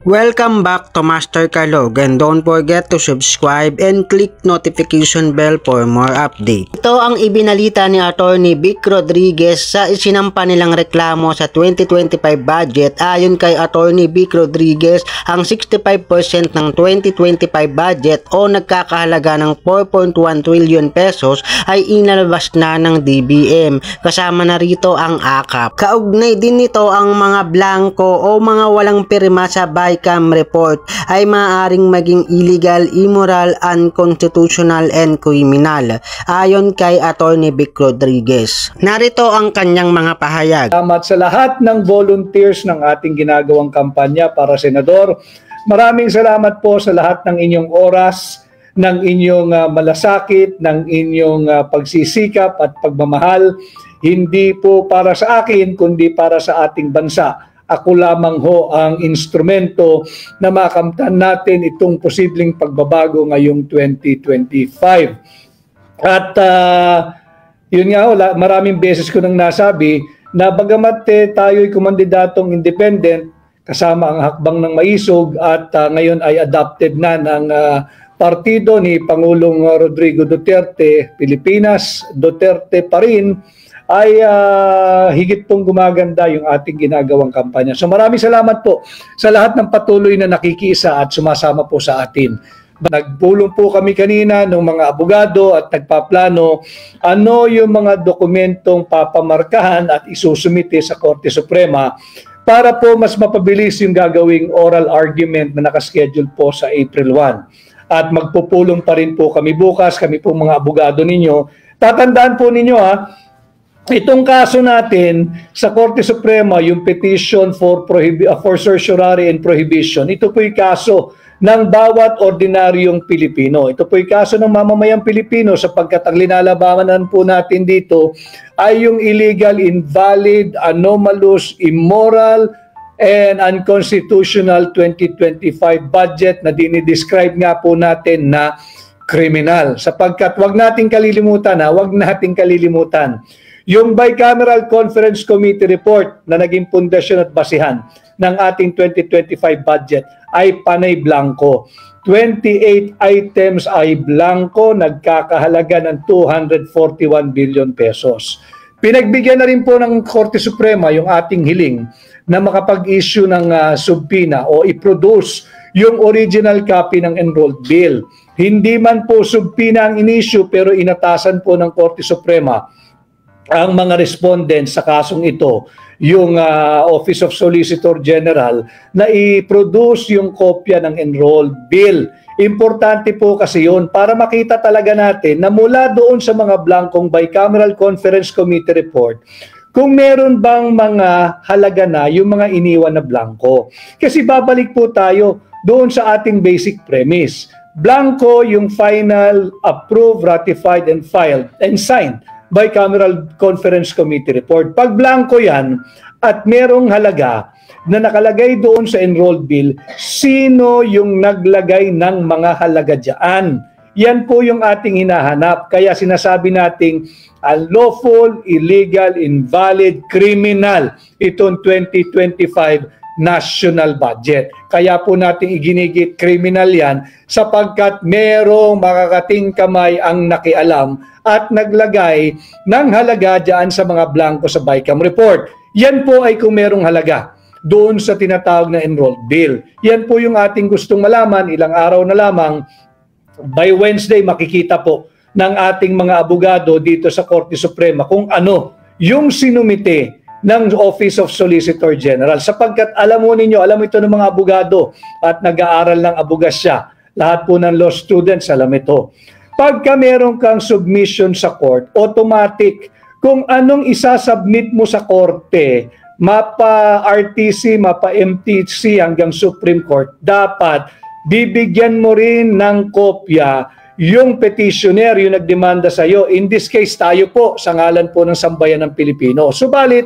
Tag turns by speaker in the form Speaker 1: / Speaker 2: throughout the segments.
Speaker 1: Welcome back to Master Kalog, and don't forget to subscribe and click notification bell for more update. Ito ang ibinalita ni Attorney Vic Rodriguez sa isinampa nilang reklamo sa 2025 budget. Ayon kay Attorney Vic Rodriguez, ang 65% ng 2025 budget o nagkakahalaga ng 4.1 trillion pesos ay inalabas na ng DBM. Kasama na rito ang AKAP. Kaugnay din nito ang mga blanco o mga walang pirma sa BICAM report ay maaaring maging illegal, immoral, unconstitutional, and criminal. Ayon kay Attorney Vic Rodriguez. Narito ang kanyang mga pahayag.
Speaker 2: Salamat sa lahat ng volunteers ng ating ginagawang kampanya para senador. Maraming salamat po sa lahat ng inyong oras, ng inyong malasakit, ng inyong pagsisikap at pagmamahal. Hindi po para sa akin, kundi para sa ating bansa. Ako lamang ho ang instrumento na makamtan natin itong posibleng pagbabago ngayong 2025. At yun nga ho, maraming beses ko nang nasabi na bagamat tayo'y kumandidatong independent kasama ang hakbang ng maisog at ngayon ay adopted na ng partido ni Pangulong Rodrigo Duterte, Pilipinas, Duterte pa rin, ay higit pong gumaganda yung ating ginagawang kampanya. So maraming salamat po sa lahat ng patuloy na nakikiisa at sumasama po sa atin. Nagpulong po kami kanina ng mga abogado at nagpaplano ano yung mga dokumentong papamarkahan at isusumite sa Korte Suprema para po mas mapabilis yung gagawing oral argument na nakaschedule po sa April 1. At magpupulong pa rin po kami bukas, kami po mga abogado ninyo. Tatandaan po ninyo itong kaso natin sa Korte Suprema, yung petition for certiorari and prohibition, ito po'y kaso ng bawat ordinaryong Pilipino. Ito po'y kaso ng mamamayang Pilipino sapagkat ang linalabanan po natin dito ay yung illegal, invalid, anomalous, immoral, and unconstitutional 2025 budget na dinidescribe nga po natin na kriminal. Sapagkat wag nating kalilimutan yung Bicameral Conference Committee report na naging pundasyon at basihan ng ating 2025 budget ay panay blanco. 28 items ay blanco, nagkakahalaga ng 241 billion pesos. Pinagbigyan na rin po ng Korte Suprema yung ating hiling na makapag-issue ng subpoena o i-produce yung original copy ng enrolled bill. Hindi man po subpoena ang in-issue pero inatasan po ng Korte Suprema ang mga respondents sa kasong ito, yung Office of Solicitor General, na i-produce yung kopya ng enrolled bill. Importante po kasi yun para makita talaga natin na mula doon sa mga blankong Bicameral Conference Committee report, kung meron bang mga halaga na yung mga iniwan na blanco. Kasi babalik po tayo doon sa ating basic premise. Blanco yung final, approved, ratified, and filed, and signed Bicameral Conference Committee report. Pag blanco yan at merong halaga na nakalagay doon sa enrolled bill, sino yung naglagay ng mga halaga dyan? Yan po yung ating hinahanap. Kaya sinasabi nating unlawful, illegal, invalid, criminal itong 2025 national budget. Kaya po natin iginigit criminal yan sapagkat merong makakating kamay ang nakialam at naglagay ng halaga dyan sa mga blanco sa BICAM report. Yan po ay kung merong halaga doon sa tinatawag na enrolled bill. Yan po yung ating gustong malaman. Ilang araw na lamang, by Wednesday makikita po ng ating mga abogado dito sa Korte Suprema kung ano yung sinumite ng Office of Solicitor General. Sapagkat alam mo ito ng mga abogado at nag-aaral ng abogasya. Lahat po ng law students alam ito. Pagka meron kang submission sa court, automatic kung anong isasubmit mo sa korte, mapa RTC, mapa MTC hanggang Supreme Court, dapat bibigyan mo rin ng kopya yung petitioner, yung nagdemanda sa iyo. In this case, tayo po sa ngalan po ng Sambayan ng Pilipino. Subalit,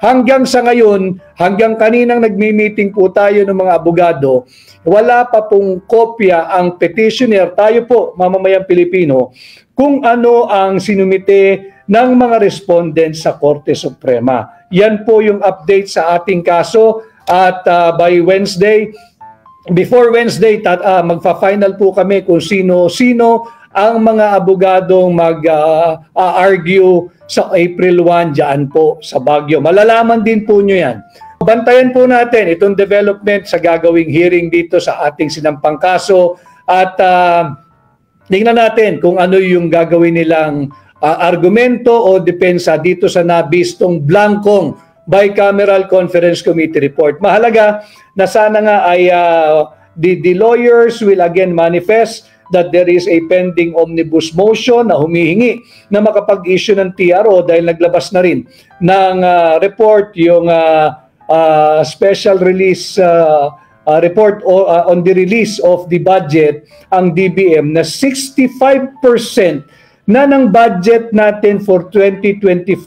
Speaker 2: hanggang sa ngayon, hanggang kaninang nagmi-meeting po tayo ng mga abogado, wala pa pong kopya ang petitioner, tayo po, mamamayang Pilipino, kung ano ang sinumite ng mga respondents sa Korte Suprema. Yan po yung update sa ating kaso at by Wednesday, before Wednesday, magfa-final po kami kung sino-sino ang mga abogadong mag-argue sa April 1 dyan po sa Baguio. Malalaman din po nyo yan. Bantayan po natin itong development sa gagawing hearing dito sa ating sinampang kaso at tingnan natin kung ano yung gagawin nilang argumento o depensa dito sa nabistong blankong bicameral conference committee report. Mahalaga na sana nga ay the lawyers will again manifest that there is a pending omnibus motion na humihingi na makapag-issue ng TRO dahil naglabas na rin ng report yung special release report on the release of the budget ang DBM na 65% na ng budget natin for 2025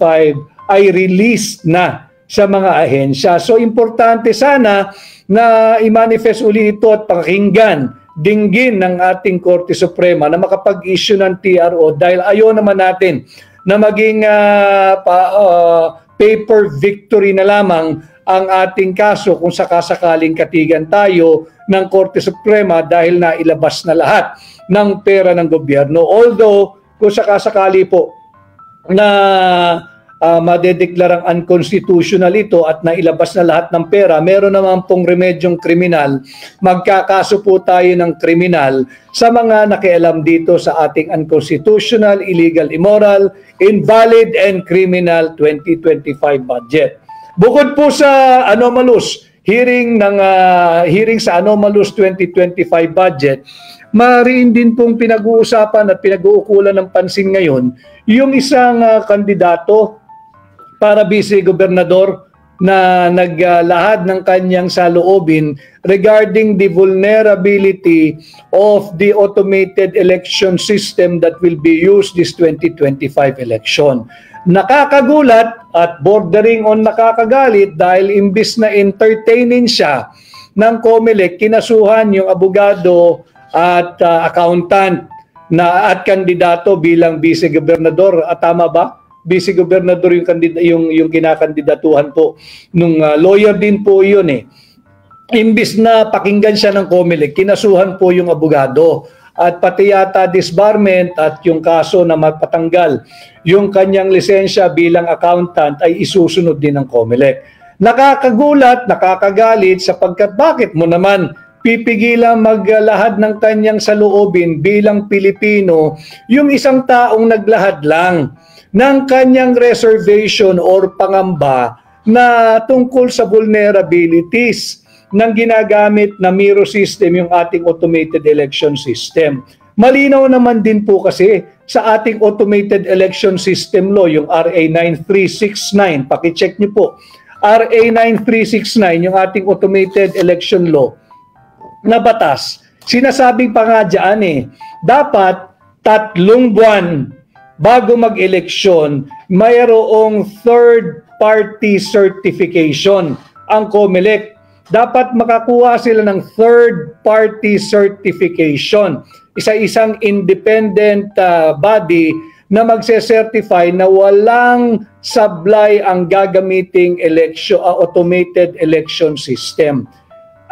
Speaker 2: ay released na sa mga ahensya. So importante sana na i-manifest uli ito at pakinggan dinggin ng ating Korte Suprema na makapag-issue ng TRO dahil ayaw naman natin na maging paper victory na lamang ang ating kaso kung sakasakaling katigan tayo ng Korte Suprema dahil nailabas na lahat ng pera ng gobyerno. Although kung sakasakali po na madedeklarang unconstitutional ito at nailabas na lahat ng pera, meron naman pong remedyong kriminal. Magkakaso po tayo ng kriminal sa mga nakialam dito sa ating unconstitutional, illegal, immoral, invalid, and criminal 2025 budget. Bukod po sa anomalous hearing sa anomalous 2025 budget, mariin din pong pinag-uusapan at pinag-uukulan ng pansin ngayon yung isang kandidato para vice-gobernador na naglahad ng kanyang saloobin regarding the vulnerability of the automated election system that will be used this 2025 election. Nakakagulat at bordering on nakakagalit dahil imbis na entertainin siya ng COMELEC, kinasuhan yung abogado at accountant na at kandidato bilang vice-gobernador. Tama ba? Vice-gobernador yung kinakandidatuhan po nung lawyer din po yun eh. Imbis na pakinggan siya ng COMELEC, kinasuhan po yung abogado at pati yata disbarment at yung kaso na mapatanggal yung kanyang lisensya bilang accountant ay isusunod din ng COMELEC. Nakakagulat, nakakagalit sapagkat bakit mo naman pipigilan maglahad ng kanyang saloobin bilang Pilipino yung isang taong naglahad lang ng kanyang reservation or pangamba na tungkol sa vulnerabilities ng ginagamit na Miro system, yung ating automated election system. Malinaw naman din po kasi sa ating automated election system law, yung RA 9369, pakicheck niyo po, RA 9369, yung ating automated election law na batas, sinasabing pa nga dyan dapat 3 buwan bago mag-eleksyon, mayroong third-party certification ang COMELEC. Dapat makakuha sila ng third-party certification. Isa-isang independent body na magse-certify na walang sablay ang gagamiting automated election system.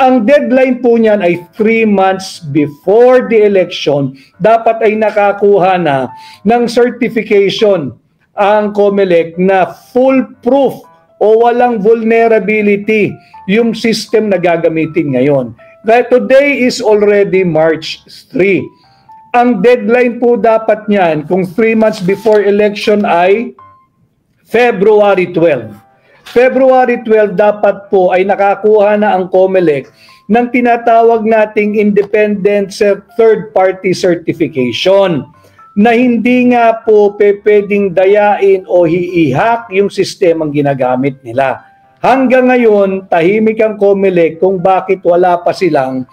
Speaker 2: Ang deadline po niyan ay 3 months before the election. Dapat ay nakakuha na ng certification ang COMELEC na foolproof o walang vulnerability yung system na gagamitin ngayon. Today is already March 3. Ang deadline po dapat niyan kung 3 months before election ay February 12. February 12 dapat po ay nakakuha na ang COMELEC ng tinatawag nating independent third-party certification na hindi nga po pwedeng dayain o hiihak yung sistemang ginagamit nila. Hanggang ngayon, tahimik ang COMELEC kung bakit wala pa silang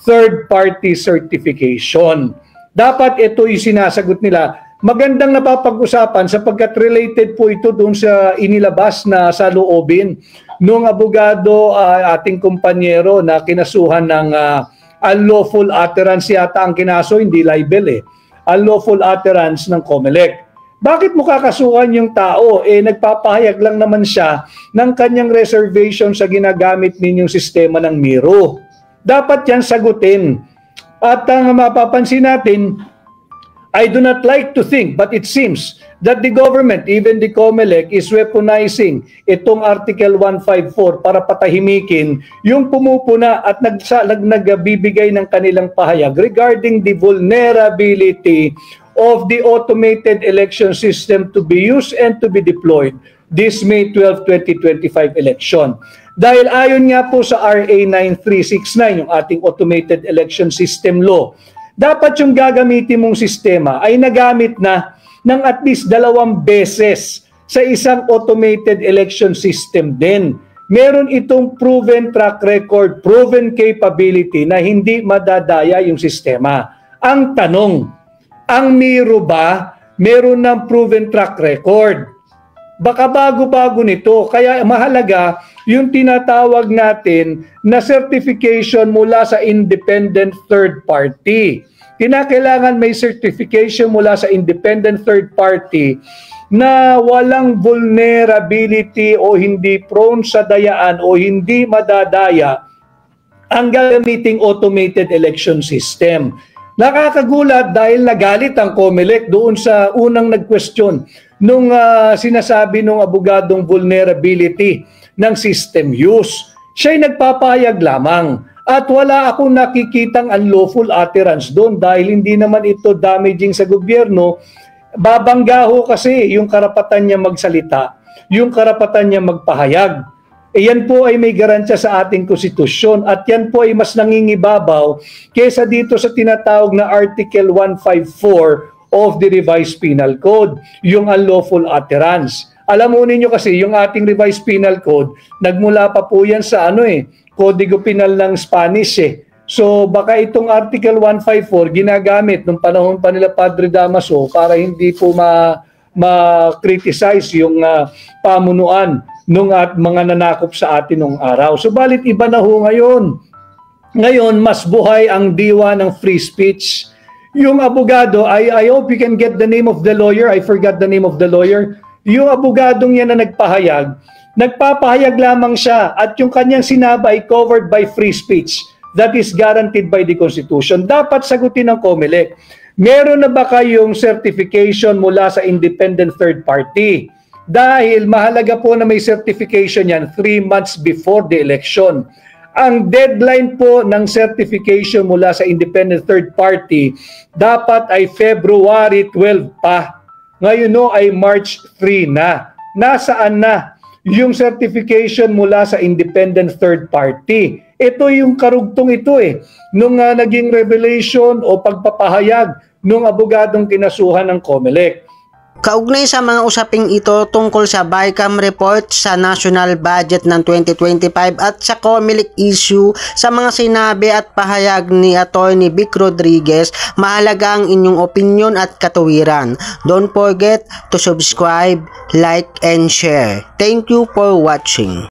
Speaker 2: third-party certification. Dapat ito yung sinasagot nila. Magandang napapag-usapan sapagkat related po ito doon sa inilabas na saloobin nung abogado ating kumpanyero na kinasuhan ng unlawful utterance yata ang kinaso, hindi libel unlawful utterance ng COMELEC. Bakit mo kakasuhan yung tao? Nagpapahayag lang naman siya ng kanyang reservation sa ginagamit ninyong sistema ng Miro. Dapat yan sagutin. At ang mapapansin natin, I do not like to think, but it sees that the government, even the COMELEC, is weaponizing itong Article 154 para patahimikin yung pumupuna at nagbibigay ng kanilang pahayag regarding the vulnerability of the automated election system to be used and to be deployed this May 12, 2025 election. Dahil ayon nga po sa RA 9369, yung ating automated election system law, dapat yung gagamitin mong sistema ay nagamit na ng at least 2 beses sa isang automated election system din. Meron itong proven track record, proven capability na hindi madadaya yung sistema. Ang tanong, ang Miro ba meron ng proven track record? Baka bago-bago nito, kaya mahalaga yung tinatawag natin na certification mula sa independent third party. Kinakailangan may certification mula sa independent third party na walang vulnerability o hindi prone sa dayaan o hindi madadaya ang gagamiting automated election system. Nakakagulat dahil nagalit ang COMELEC doon sa unang nag-question nung sinasabi nung abogadong vulnerability ng system use. Siya'y nagpapahayag lamang at wala akong nakikitang unlawful utterance doon dahil hindi naman ito damaging sa gobyerno. Babangga ho kasi yung karapatan niya magsalita, yung karapatan niya magpahayag. Yan po ay may garantiya sa ating konstitusyon at yan po ay mas nangingibabaw kesa dito sa tinatawag na Article 154 of the Revised Penal Code, yung unlawful utterance. Alam mo ninyo kasi yung ating Revised Penal Code, nagmula pa po yan sa Kodigo Penal ng Spanish So baka itong Article 154 ginagamit nung panahon pa nila Padre Damaso para hindi po ma-criticize yung pamunuan nung mga nanakop sa atin nung araw. Subalit iba na ho ngayon. Ngayon, mas buhay ang diwa ng free speech. Yung abogado, I hope you can get the name of the lawyer. I forgot the name of the lawyer. Yung abogadong yan na nagpapahayag lamang siya at yung kanyang sinaba ay covered by free speech that is guaranteed by the Constitution. Dapat sagutin ng COMELEC. Meron na ba kayong certification mula sa independent third party? Dahil mahalaga po na may certification yan 3 months before the election. Ang deadline po ng certification mula sa independent third party dapat ay February 12 pa. Ngayon ay March 3 na. Nasaan na yung certification mula sa independent third party? Ito yung karugtong ito nung naging revelation o pagpapahayag nung abogadong kinasuhan ng COMELEC.
Speaker 1: Kaugnay sa mga usaping ito tungkol sa BICAM report sa national budget ng 2025 at sa COMELEC issue sa mga sinabi at pahayag ni Atty. Vic Rodriguez, mahalaga ang inyong opinion at katuwiran. Don't forget to subscribe, like, and share. Thank you for watching.